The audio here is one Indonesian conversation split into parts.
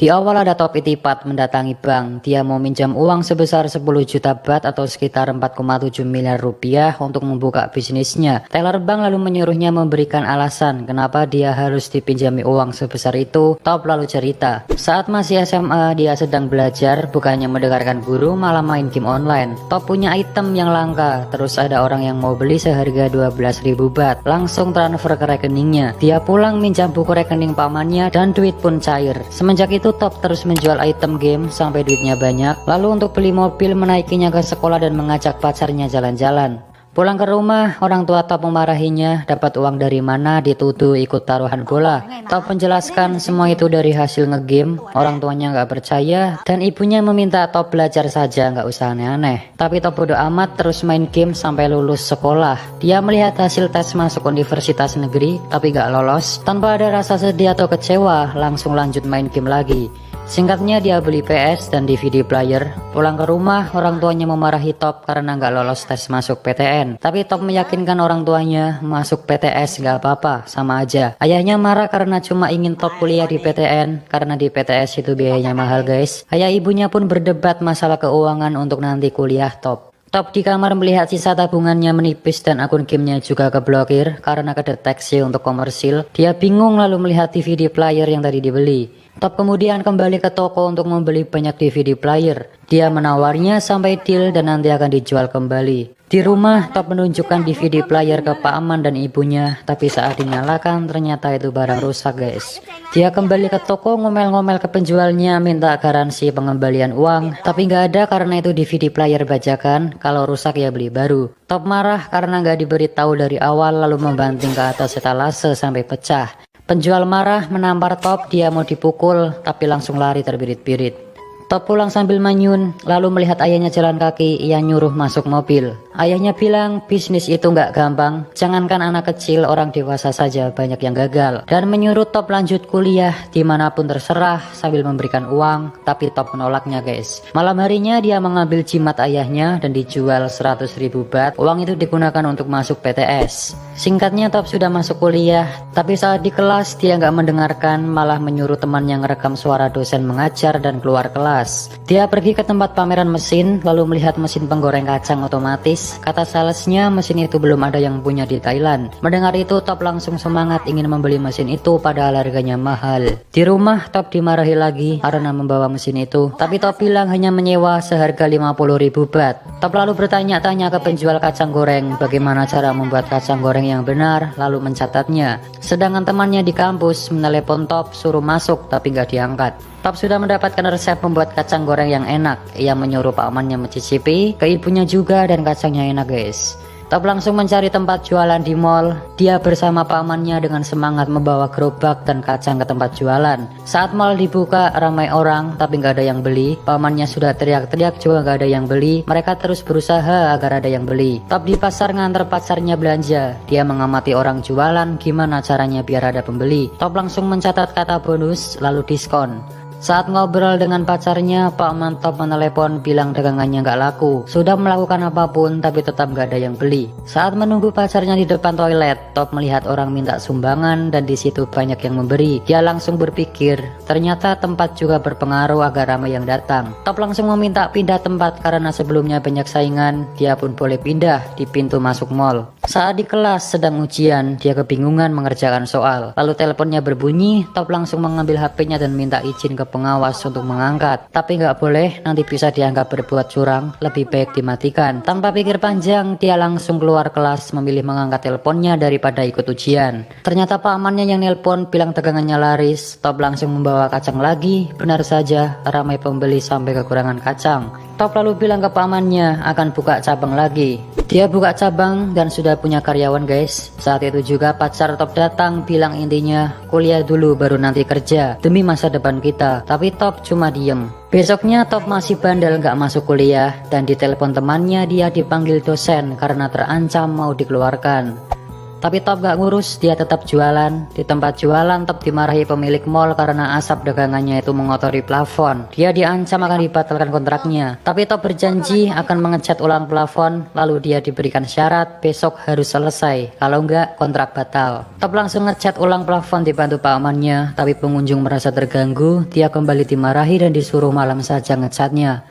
Di awal ada Top Itipat mendatangi bank. Dia mau minjam uang sebesar 10 juta baht atau sekitar 4,7 miliar rupiah untuk membuka bisnisnya. Teller bank lalu menyuruhnya memberikan alasan kenapa dia harus dipinjami uang sebesar itu. Top lalu cerita, saat masih SMA dia sedang belajar, bukannya mendengarkan guru malah main game online. Top punya item yang langka, terus ada orang yang mau beli seharga 12.000 baht. Langsung transfer ke rekeningnya. Dia pulang minjam buku rekening pamannya dan duit pun cair. Semenjak itu Top terus menjual item game sampai duitnya banyak. Lalu untuk beli mobil menaikinya ke sekolah dan mengajak pacarnya jalan-jalan. Pulang ke rumah, orang tua Top memarahinya. Dapat uang dari mana, dituduh ikut taruhan bola. Top menjelaskan semua itu dari hasil ngegame. Orang tuanya nggak percaya dan ibunya meminta Top belajar saja, nggak usah aneh-aneh. Tapi Top bodo amat terus main game sampai lulus sekolah. Dia melihat hasil tes masuk universitas negeri tapi nggak lolos. Tanpa ada rasa sedih atau kecewa, langsung lanjut main game lagi. Singkatnya dia beli PS dan DVD player. Pulang ke rumah, orang tuanya memarahi Top karena nggak lolos tes masuk PTN. Tapi Top meyakinkan orang tuanya masuk PTS nggak apa-apa, sama aja. Ayahnya marah karena cuma ingin Top kuliah di PTN, karena di PTS itu biayanya mahal guys. Ayah ibunya pun berdebat masalah keuangan untuk nanti kuliah Top. Top di kamar melihat sisa tabungannya menipis dan akun gamenya juga keblokir karena kedeteksi untuk komersil. Dia bingung lalu melihat DVD player yang tadi dibeli. Top kemudian kembali ke toko untuk membeli banyak DVD player. Dia menawarnya sampai deal dan nanti akan dijual kembali. Di rumah, Top menunjukkan DVD player ke Pak Aman dan ibunya, tapi saat dinyalakan ternyata itu barang rusak guys. Dia kembali ke toko ngomel-ngomel ke penjualnya minta garansi pengembalian uang, tapi nggak ada karena itu DVD player bajakan, kalau rusak ya beli baru. Top marah karena nggak diberitahu dari awal lalu membanting ke atas etalase sampai pecah. Penjual marah menampar Top, dia mau dipukul tapi langsung lari terbirit-birit. Top pulang sambil manyun, lalu melihat ayahnya jalan kaki, ia nyuruh masuk mobil. Ayahnya bilang bisnis itu nggak gampang, jangankan anak kecil, orang dewasa saja banyak yang gagal. Dan menyuruh Top lanjut kuliah dimanapun terserah sambil memberikan uang, tapi Top menolaknya guys. Malam harinya dia mengambil jimat ayahnya dan dijual 100.000 baht. Uang itu digunakan untuk masuk PTS. Singkatnya Top sudah masuk kuliah, tapi saat di kelas dia nggak mendengarkan, malah menyuruh temannya ngerekam suara dosen mengajar dan keluar kelas. Dia pergi ke tempat pameran mesin, lalu melihat mesin penggoreng kacang otomatis. Kata salesnya mesin itu belum ada yang punya di Thailand. Mendengar itu Top langsung semangat ingin membeli mesin itu padahal harganya mahal. Di rumah Top dimarahi lagi karena membawa mesin itu, tapi Top bilang hanya menyewa seharga 50.000 baht. Top lalu bertanya-tanya ke penjual kacang goreng bagaimana cara membuat kacang goreng yang benar, lalu mencatatnya. Sedangkan temannya di kampus menelepon Top suruh masuk tapi nggak diangkat. Top sudah mendapatkan resep membuat kacang goreng yang enak. Ia menyuruh pamannya mencicipi, ke ibunya juga, dan kacangnya enak guys. Top langsung mencari tempat jualan di mall. Dia bersama pamannya dengan semangat membawa gerobak dan kacang ke tempat jualan. Saat mall dibuka ramai orang tapi nggak ada yang beli. Pamannya sudah teriak-teriak juga nggak ada yang beli. Mereka terus berusaha agar ada yang beli. Top di pasar nganter pacarnya belanja. Dia mengamati orang jualan gimana caranya biar ada pembeli. Top langsung mencatat kata bonus lalu diskon. Saat ngobrol dengan pacarnya, Pak Mantop menelepon bilang dagangannya nggak laku. Sudah melakukan apapun tapi tetap nggak ada yang beli. Saat menunggu pacarnya di depan toilet, Top melihat orang minta sumbangan dan di situ banyak yang memberi. Dia langsung berpikir, ternyata tempat juga berpengaruh agar ramai yang datang. Top langsung meminta pindah tempat karena sebelumnya banyak saingan. Dia pun boleh pindah di pintu masuk mall. Saat di kelas sedang ujian, dia kebingungan mengerjakan soal. Lalu teleponnya berbunyi, Top langsung mengambil HP-nya dan minta izin ke pengawas untuk mengangkat. Tapi nggak boleh, nanti bisa dianggap berbuat curang, lebih baik dimatikan. Tanpa pikir panjang, dia langsung keluar kelas memilih mengangkat teleponnya daripada ikut ujian. Ternyata pamannya yang nelpon bilang dagangannya laris. Top langsung membawa kacang lagi. Benar saja, ramai pembeli sampai kekurangan kacang. Top lalu bilang ke pamannya akan buka cabang lagi. Dia buka cabang dan sudah punya karyawan guys. Saat itu juga pacar Top datang bilang intinya kuliah dulu baru nanti kerja demi masa depan kita. Tapi Top cuma diem. Besoknya Top masih bandel gak masuk kuliah dan ditelepon temannya dia dipanggil dosen karena terancam mau dikeluarkan. Tapi Top gak ngurus, dia tetap jualan. Di tempat jualan, Top dimarahi pemilik mall karena asap dagangannya itu mengotori plafon. Dia diancam akan dibatalkan kontraknya. Tapi Top berjanji akan mengecat ulang plafon, lalu dia diberikan syarat besok harus selesai. Kalau enggak, kontrak batal. Top langsung ngecat ulang plafon dibantu pamannya, tapi pengunjung merasa terganggu. Dia kembali dimarahi dan disuruh malam saja ngecatnya.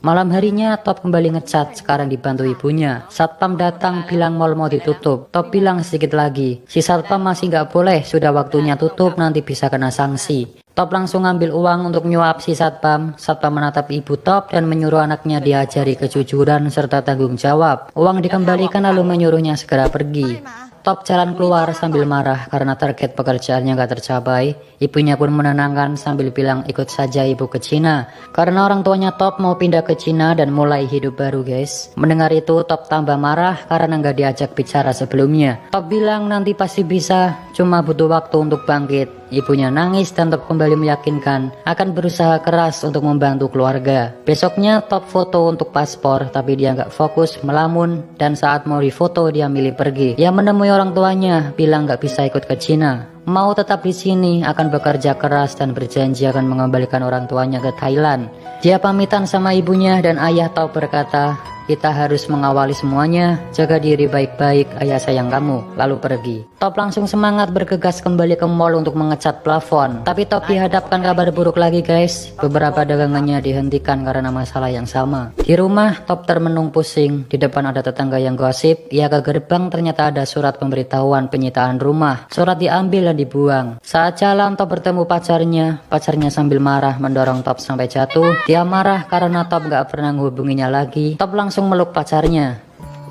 Malam harinya Top kembali ngecat, sekarang dibantu ibunya. Satpam datang bilang mall mau ditutup. Top bilang sedikit lagi, si satpam masih nggak boleh, sudah waktunya tutup, nanti bisa kena sanksi. Top langsung ngambil uang untuk nyuap si satpam. Satpam menatap ibu Top dan menyuruh anaknya diajari kejujuran serta tanggung jawab. Uang dikembalikan lalu menyuruhnya segera pergi. Top jalan keluar sambil marah karena target pekerjaannya gak tercapai. Ibunya pun menenangkan sambil bilang ikut saja ibu ke Cina. Karena orang tuanya Top mau pindah ke Cina dan mulai hidup baru guys. Mendengar itu Top tambah marah karena gak diajak bicara sebelumnya. Top bilang nanti pasti bisa, cuma butuh waktu untuk bangkit. Ibunya nangis dan Top kembali meyakinkan akan berusaha keras untuk membantu keluarga. Besoknya Top foto untuk paspor, tapi dia nggak fokus, melamun, dan saat mau difoto dia milih pergi. Dia menemui orang tuanya, bilang nggak bisa ikut ke Cina. Mau tetap di sini, akan bekerja keras dan berjanji akan mengembalikan orang tuanya ke Thailand. Dia pamitan sama ibunya dan ayah Top berkata, kita harus mengawali semuanya, jaga diri baik-baik, ayah sayang kamu, lalu pergi. Top langsung semangat bergegas kembali ke mall untuk mengecat plafon. Tapi Top dihadapkan kabar buruk lagi guys, beberapa dagangannya dihentikan karena masalah yang sama. Di rumah Top termenung pusing, di depan ada tetangga yang gosip, ia ke gerbang ternyata ada surat pemberitahuan penyitaan rumah. Surat diambil dan dibuang. Saat jalan Top bertemu pacarnya sambil marah mendorong Top sampai jatuh. Dia marah karena Top gak pernah menghubunginya lagi. Top langsung meluk pacarnya.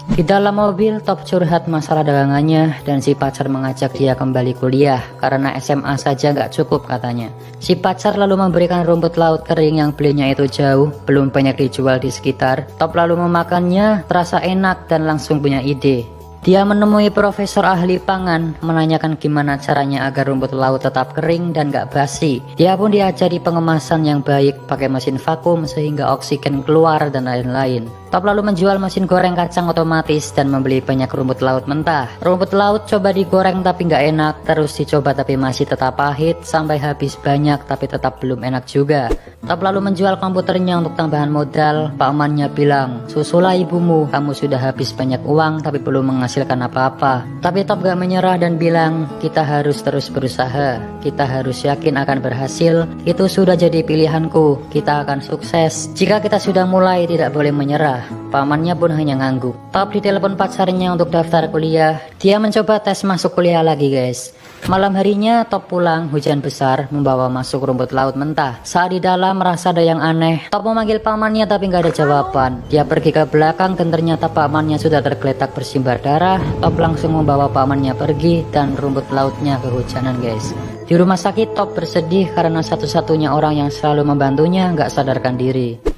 Di dalam mobil Top curhat masalah dagangannya dan si pacar mengajak dia kembali kuliah karena SMA saja gak cukup katanya. Si pacar lalu memberikan rumput laut kering yang belinya itu jauh, belum banyak dijual di sekitar. Top lalu memakannya, terasa enak dan langsung punya ide. Dia menemui profesor ahli pangan, menanyakan gimana caranya agar rumput laut tetap kering dan gak basi. Dia pun diajari pengemasan yang baik, pakai mesin vakum sehingga oksigen keluar dan lain-lain. Top lalu menjual mesin goreng kacang otomatis dan membeli banyak rumput laut mentah. Rumput laut coba digoreng tapi gak enak, terus dicoba tapi masih tetap pahit, sampai habis banyak tapi tetap belum enak juga. Top lalu menjual komputernya untuk tambahan modal. Pamannya bilang, susulah ibumu, kamu sudah habis banyak uang tapi belum menghasilkan apa-apa. Tapi Top gak menyerah dan bilang, kita harus terus berusaha, kita harus yakin akan berhasil, itu sudah jadi pilihanku, kita akan sukses. Jika kita sudah mulai tidak boleh menyerah. Pamannya pun hanya ngangguk. Top ditelepon pacarnya untuk daftar kuliah. Dia mencoba tes masuk kuliah lagi guys. Malam harinya Top pulang, hujan besar membawa masuk rumput laut mentah. Saat di dalam merasa ada yang aneh. Top memanggil pamannya tapi nggak ada jawaban. Dia pergi ke belakang dan ternyata pamannya sudah tergeletak bersimbah darah. Top langsung membawa pamannya pergi dan rumput lautnya kehujanan guys. Di rumah sakit Top bersedih karena satu-satunya orang yang selalu membantunya nggak sadarkan diri.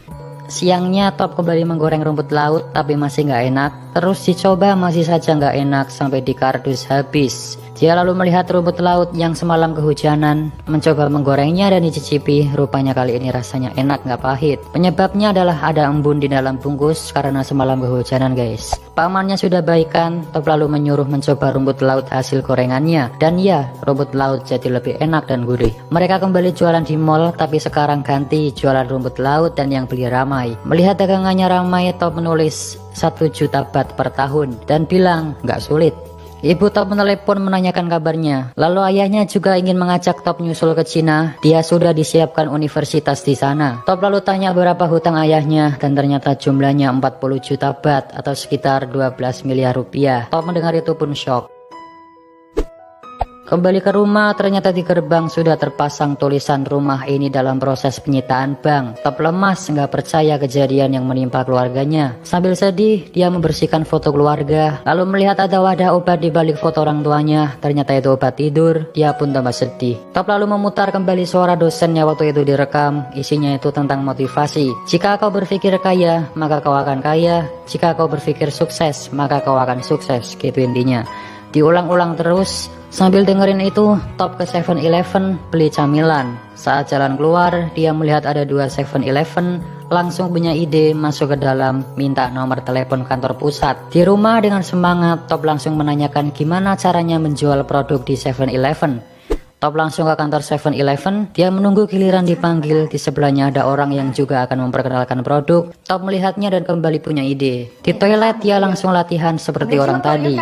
Siangnya Top kembali menggoreng rumput laut tapi masih nggak enak. Terus dicoba masih saja nggak enak sampai di kardus habis. Dia lalu melihat rumput laut yang semalam kehujanan, mencoba menggorengnya dan dicicipi. Rupanya kali ini rasanya enak nggak pahit. Penyebabnya adalah ada embun di dalam bungkus karena semalam kehujanan guys. Pamannya sudah baikan, Top lalu menyuruh mencoba rumput laut hasil gorengannya. Dan ya, rumput laut jadi lebih enak dan gurih. Mereka kembali jualan di mall tapi sekarang ganti jualan rumput laut dan yang beli ramai. Melihat dagangannya ramai, Top menulis 1 juta baht per tahun dan bilang nggak sulit. Ibu Top menelepon menanyakan kabarnya. Lalu ayahnya juga ingin mengajak Top nyusul ke Cina. Dia sudah disiapkan universitas di sana. Top lalu tanya berapa hutang ayahnya dan ternyata jumlahnya 40 juta baht atau sekitar 12 miliar rupiah. Top mendengar itu pun shock. Kembali ke rumah, ternyata di gerbang sudah terpasang tulisan rumah ini dalam proses penyitaan bank. Top lemas, nggak percaya kejadian yang menimpa keluarganya. Sambil sedih, dia membersihkan foto keluarga, lalu melihat ada wadah obat di balik foto orang tuanya. Ternyata itu obat tidur, dia pun tambah sedih. Top lalu memutar kembali suara dosennya waktu itu direkam, isinya itu tentang motivasi. Jika kau berpikir kaya, maka kau akan kaya. Jika kau berpikir sukses, maka kau akan sukses, gitu intinya. Diulang-ulang terus, Sambil dengerin itu, Top ke 7-Eleven beli camilan. Saat jalan keluar, dia melihat ada 2 7-Eleven, langsung punya ide masuk ke dalam, minta nomor telepon kantor pusat. Di rumah dengan semangat, Top langsung menanyakan gimana caranya menjual produk di 7-Eleven. Top langsung ke kantor 7-Eleven, dia menunggu giliran dipanggil. Di sebelahnya ada orang yang juga akan memperkenalkan produk. Top melihatnya dan kembali punya ide. Di toilet dia langsung latihan seperti orang tadi.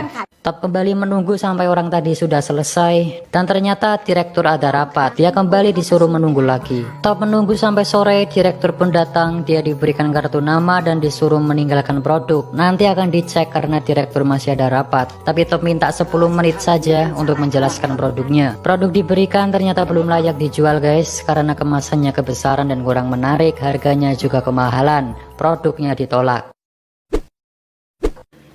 Top kembali menunggu sampai orang tadi sudah selesai, dan ternyata direktur ada rapat. Dia kembali disuruh menunggu lagi. Top menunggu sampai sore, direktur pun datang. Dia diberikan kartu nama dan disuruh meninggalkan produk. Nanti akan dicek karena direktur masih ada rapat. Tapi Top minta 10 menit saja untuk menjelaskan produknya. Produk diberikan ternyata belum layak dijual guys, karena kemasannya kebesaran dan kurang menarik, harganya juga kemahalan. Produknya ditolak.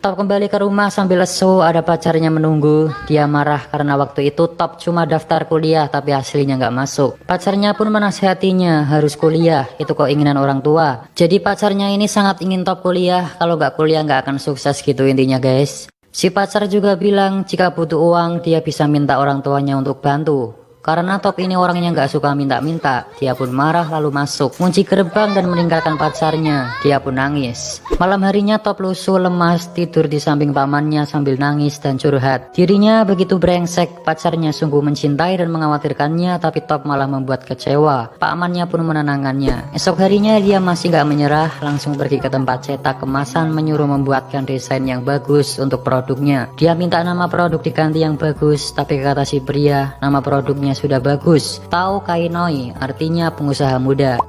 Top kembali ke rumah sambil lesu, ada pacarnya menunggu. Dia marah karena waktu itu Top cuma daftar kuliah tapi hasilnya nggak masuk. Pacarnya pun menasihatinya harus kuliah, itu kok keinginan orang tua. Jadi pacarnya ini sangat ingin Top kuliah, kalau nggak kuliah nggak akan sukses gitu intinya guys. Si pacar juga bilang jika butuh uang dia bisa minta orang tuanya untuk bantu. Karena Top ini orangnya nggak suka minta-minta. Dia pun marah lalu masuk, kunci gerbang dan meninggalkan pacarnya. Dia pun nangis. Malam harinya Top lusuh lemas, tidur di samping pamannya sambil nangis dan curhat. Dirinya begitu brengsek, pacarnya sungguh mencintai dan mengkhawatirkannya, tapi Top malah membuat kecewa. Pamannya pun menenangkannya. Esok harinya dia masih nggak menyerah, langsung pergi ke tempat cetak kemasan, menyuruh membuatkan desain yang bagus untuk produknya. Dia minta nama produk diganti yang bagus, tapi kata si pria, nama produknya sudah bagus, Tao Kainoi, artinya pengusaha muda.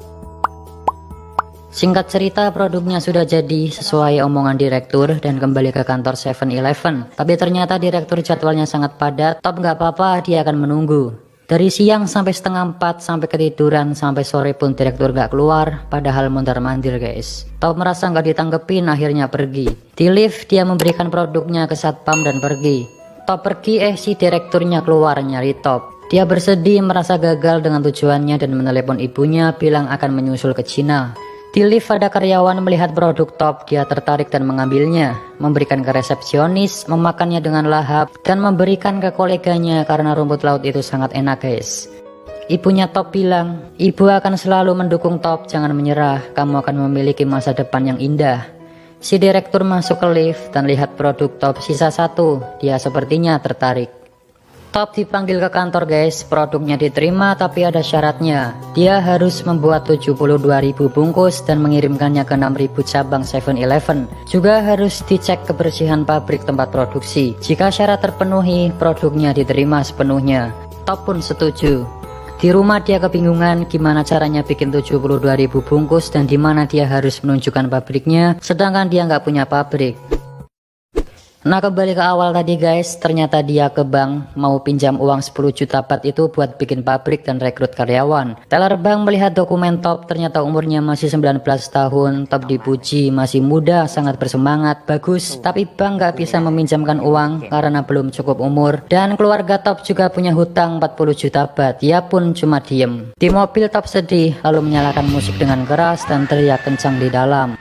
Singkat cerita, produknya sudah jadi sesuai omongan direktur dan kembali ke kantor 7-Eleven. Tapi ternyata direktur jadwalnya sangat padat. Top nggak apa-apa, dia akan menunggu. Dari siang sampai setengah 4, sampai ketiduran, sampai sore pun direktur gak keluar, padahal mondar-mandir guys. Top merasa nggak ditanggepin, akhirnya pergi. Di lift dia memberikan produknya ke satpam dan pergi. Top pergi, si direkturnya keluar nyari Top. Dia bersedih merasa gagal dengan tujuannya dan menelepon ibunya bilang akan menyusul ke Cina. Di lift ada karyawan melihat produk Top, dia tertarik dan mengambilnya, memberikan ke resepsionis, memakannya dengan lahap, dan memberikan ke koleganya karena rumput laut itu sangat enak guys. Ibunya Top bilang, ibu akan selalu mendukung Top, jangan menyerah, kamu akan memiliki masa depan yang indah. Si direktur masuk ke lift dan lihat produk Top sisa 1, dia sepertinya tertarik. Top dipanggil ke kantor guys, produknya diterima tapi ada syaratnya. Dia harus membuat 72.000 bungkus dan mengirimkannya ke 6.000 cabang 7-Eleven. Juga harus dicek kebersihan pabrik tempat produksi. Jika syarat terpenuhi, produknya diterima sepenuhnya. Top pun setuju. Di rumah dia kebingungan gimana caranya bikin 72.000 bungkus dan dimana dia harus menunjukkan pabriknya, sedangkan dia nggak punya pabrik. Nah kembali ke awal tadi guys, ternyata dia ke bank mau pinjam uang 10 juta baht itu buat bikin pabrik dan rekrut karyawan. Teller bank melihat dokumen Top, ternyata umurnya masih 19 tahun. Top dipuji masih muda, sangat bersemangat, bagus. Tapi bank gak bisa meminjamkan uang karena belum cukup umur. Dan keluarga Top juga punya hutang 40 juta baht. Dia pun cuma diem. Di mobil Top sedih, lalu menyalakan musik dengan keras dan teriak kencang di dalam.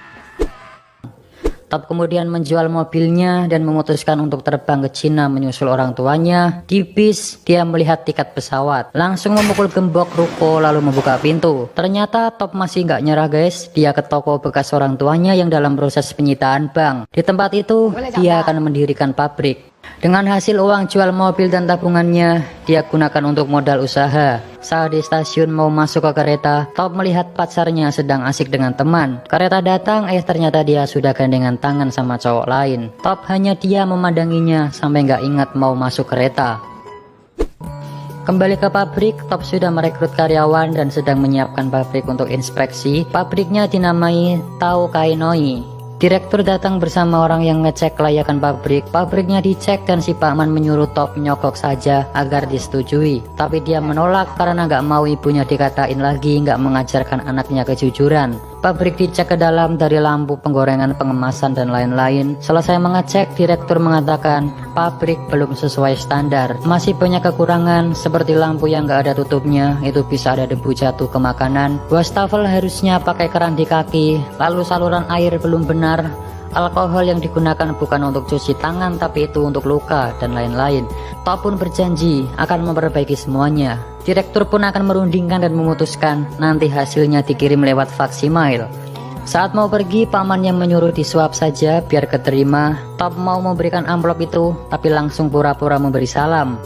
Top kemudian menjual mobilnya dan memutuskan untuk terbang ke Cina menyusul orang tuanya. Di bis, dia melihat tiket pesawat, langsung memukul gembok ruko lalu membuka pintu. Ternyata Top masih nggak nyerah guys, dia ke toko bekas orang tuanya yang dalam proses penyitaan bank. Di tempat itu, dia akan mendirikan pabrik. Dengan hasil uang jual mobil dan tabungannya, dia gunakan untuk modal usaha. Saat di stasiun mau masuk ke kereta, Top melihat pacarnya sedang asik dengan teman. Kereta datang, ternyata dia sudah gandengan tangan sama cowok lain. Top hanya dia memandanginya sampai nggak ingat mau masuk kereta. Kembali ke pabrik, Top sudah merekrut karyawan dan sedang menyiapkan pabrik untuk inspeksi. Pabriknya dinamai Tao Kainoi. Direktur datang bersama orang yang ngecek kelayakan pabrik. Pabriknya dicek dan si Pakman menyuruh Top nyogok saja agar disetujui. Tapi dia menolak karena gak mau ibunya dikatain lagi gak mengajarkan anaknya kejujuran. Pabrik dicek ke dalam dari lampu, penggorengan, pengemasan, dan lain-lain. Selesai mengecek, direktur mengatakan pabrik belum sesuai standar. Masih banyak kekurangan seperti lampu yang gak ada tutupnya, itu bisa ada debu jatuh ke makanan. Wastafel harusnya pakai keran di kaki, lalu saluran air belum benar. Alkohol yang digunakan bukan untuk cuci tangan tapi itu untuk luka dan lain-lain. Top pun berjanji akan memperbaiki semuanya. Direktur pun akan merundingkan dan memutuskan nanti hasilnya dikirim lewat fax email. Saat mau pergi, pamannya menyuruh disuap saja biar keterima. Top mau memberikan amplop itu tapi langsung pura-pura memberi salam.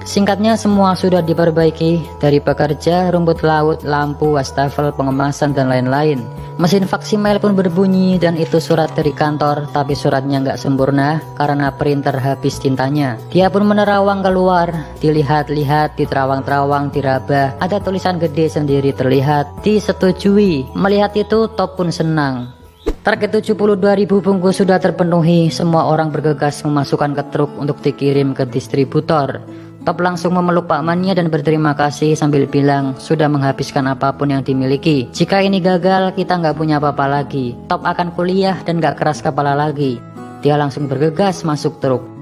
Singkatnya semua sudah diperbaiki, dari pekerja, rumput laut, lampu, wastafel, pengemasan dan lain-lain. Mesin fax email pun berbunyi dan itu surat dari kantor, tapi suratnya nggak sempurna karena printer habis tintanya. Dia pun menerawang keluar, dilihat-lihat, diterawang-terawang, diraba. Ada tulisan gede sendiri terlihat, disetujui. Melihat itu Top pun senang. Target 72.000 bungkus sudah terpenuhi, semua orang bergegas memasukkan ke truk untuk dikirim ke distributor. Top langsung memeluk pakmannya dan berterima kasih sambil bilang sudah menghabiskan apapun yang dimiliki. Jika ini gagal, kita nggak punya apa-apa lagi. Top akan kuliah dan nggak keras kepala lagi. Dia langsung bergegas masuk truk.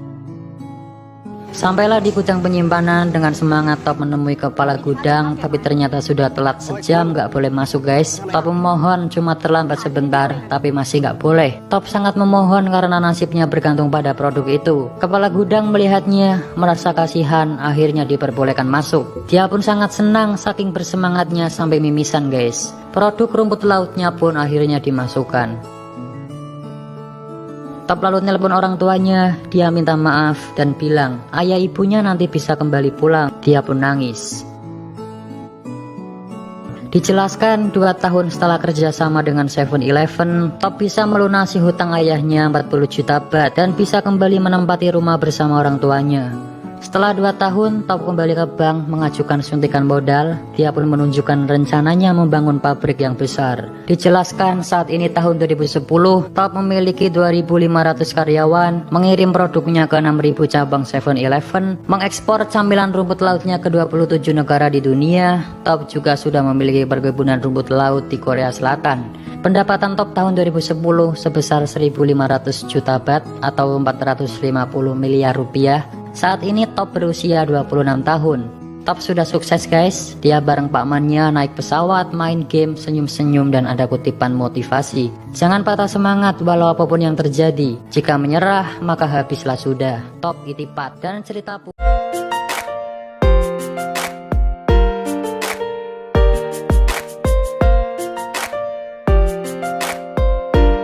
Sampailah di gudang penyimpanan. Dengan semangat Top menemui kepala gudang, tapi ternyata sudah telat sejam, nggak boleh masuk guys. Top memohon cuma terlambat sebentar, tapi masih nggak boleh. Top sangat memohon karena nasibnya bergantung pada produk itu. Kepala gudang melihatnya, merasa kasihan, akhirnya diperbolehkan masuk. Dia pun sangat senang saking bersemangatnya sampai mimisan guys. Produk rumput lautnya pun akhirnya dimasukkan. Top lalu nelpon orang tuanya, dia minta maaf dan bilang ayah ibunya nanti bisa kembali pulang. Dia pun nangis. Dijelaskan 2 tahun setelah kerjasama dengan 7-Eleven, Top bisa melunasi hutang ayahnya 40 juta baht dan bisa kembali menempati rumah bersama orang tuanya. Setelah 2 tahun, Top kembali ke bank mengajukan suntikan modal. Dia pun menunjukkan rencananya membangun pabrik yang besar. Dijelaskan saat ini tahun 2010, Top memiliki 2.500 karyawan, mengirim produknya ke 6.000 cabang 7-Eleven, mengekspor camilan rumput lautnya ke 27 negara di dunia. Top juga sudah memiliki perkebunan rumput laut di Korea Selatan. Pendapatan Top tahun 2010 sebesar 1.500 juta baht atau 450 miliar rupiah. Saat ini Top berusia 26 tahun. Top sudah sukses guys. Dia bareng pakmannya naik pesawat, main game, senyum-senyum dan ada kutipan motivasi. Jangan patah semangat walau apapun yang terjadi. Jika menyerah maka habislah sudah. Top Itipat dan cerita